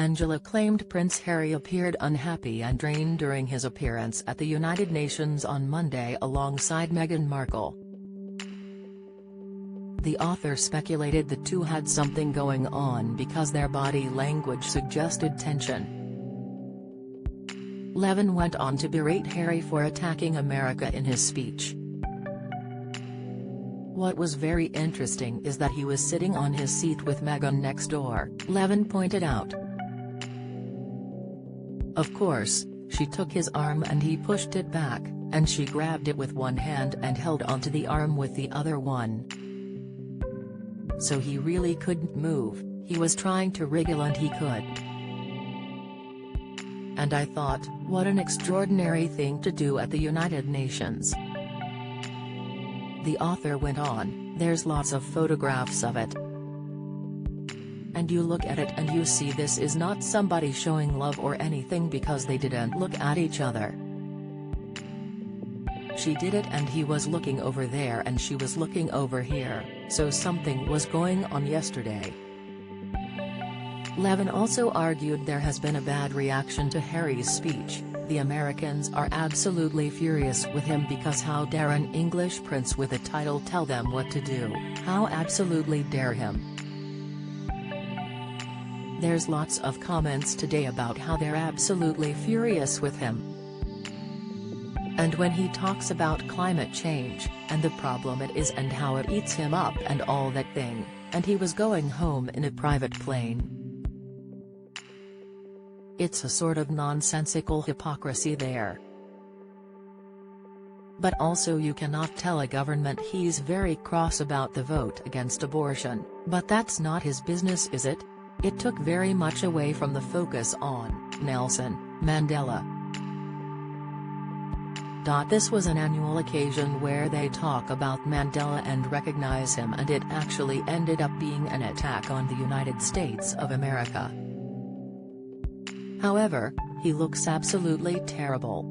Angela claimed Prince Harry appeared unhappy and drained during his appearance at the United Nations on Monday alongside Meghan Markle. The author speculated the two had something going on because their body language suggested tension. Levin went on to berate Harry for attacking America in his speech. What was very interesting is that he was sitting on his seat with Meghan next door, Levin pointed out. Of course, she took his arm and he pushed it back, and she grabbed it with one hand and held onto the arm with the other one. So he really couldn't move, he was trying to wriggle and he could. And I thought, what an extraordinary thing to do at the United Nations. The author went on, there's lots of photographs of it. And you look at it and you see this is not somebody showing love or anything because they didn't look at each other. She did it and he was looking over there and she was looking over here, so something was going on yesterday. Levin also argued there has been a bad reaction to Harry's speech. The Americans are absolutely furious with him because how dare an English prince with a title tell them what to do, how absolutely dare him. There's lots of comments today about how they're absolutely furious with him. And when he talks about climate change, and the problem it is and how it eats him up and all that thing, and he was going home in a private plane. It's a sort of nonsensical hypocrisy there. But also you cannot tell a government he's very cross about the vote against abortion, but that's not his business, is it? It took very much away from the focus on Nelson Mandela. This was an annual occasion where they talk about Mandela and recognize him, and it actually ended up being an attack on the United States of America. However, he looks absolutely terrible.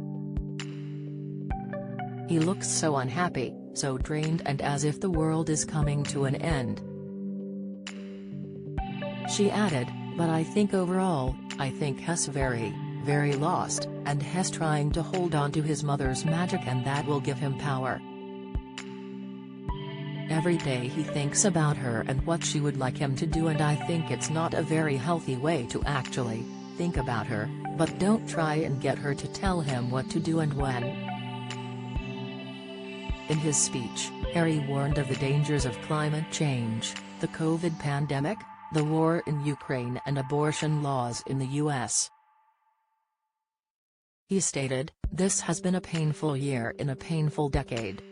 He looks so unhappy, so drained, and as if the world is coming to an end. She added, but I think overall, I think he's very lost, and he's trying to hold on to his mother's magic and that will give him power. Every day he thinks about her and what she would like him to do, and I think it's not a very healthy way to actually think about her, but don't try and get her to tell him what to do and when. In his speech, Harry warned of the dangers of climate change, the COVID pandemic, the war in Ukraine and abortion laws in the US. He stated, "This has been a painful year in a painful decade.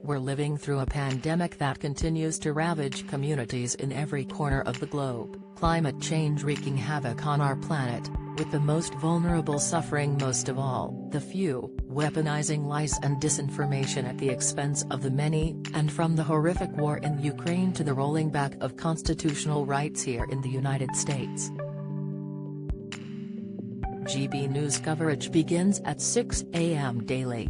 We're living through a pandemic that continues to ravage communities in every corner of the globe, climate change wreaking havoc on our planet, with the most vulnerable suffering most of all, the few, weaponizing lies and disinformation at the expense of the many, and from the horrific war in Ukraine to the rolling back of constitutional rights here in the United States." GB News coverage begins at 6 a.m. daily.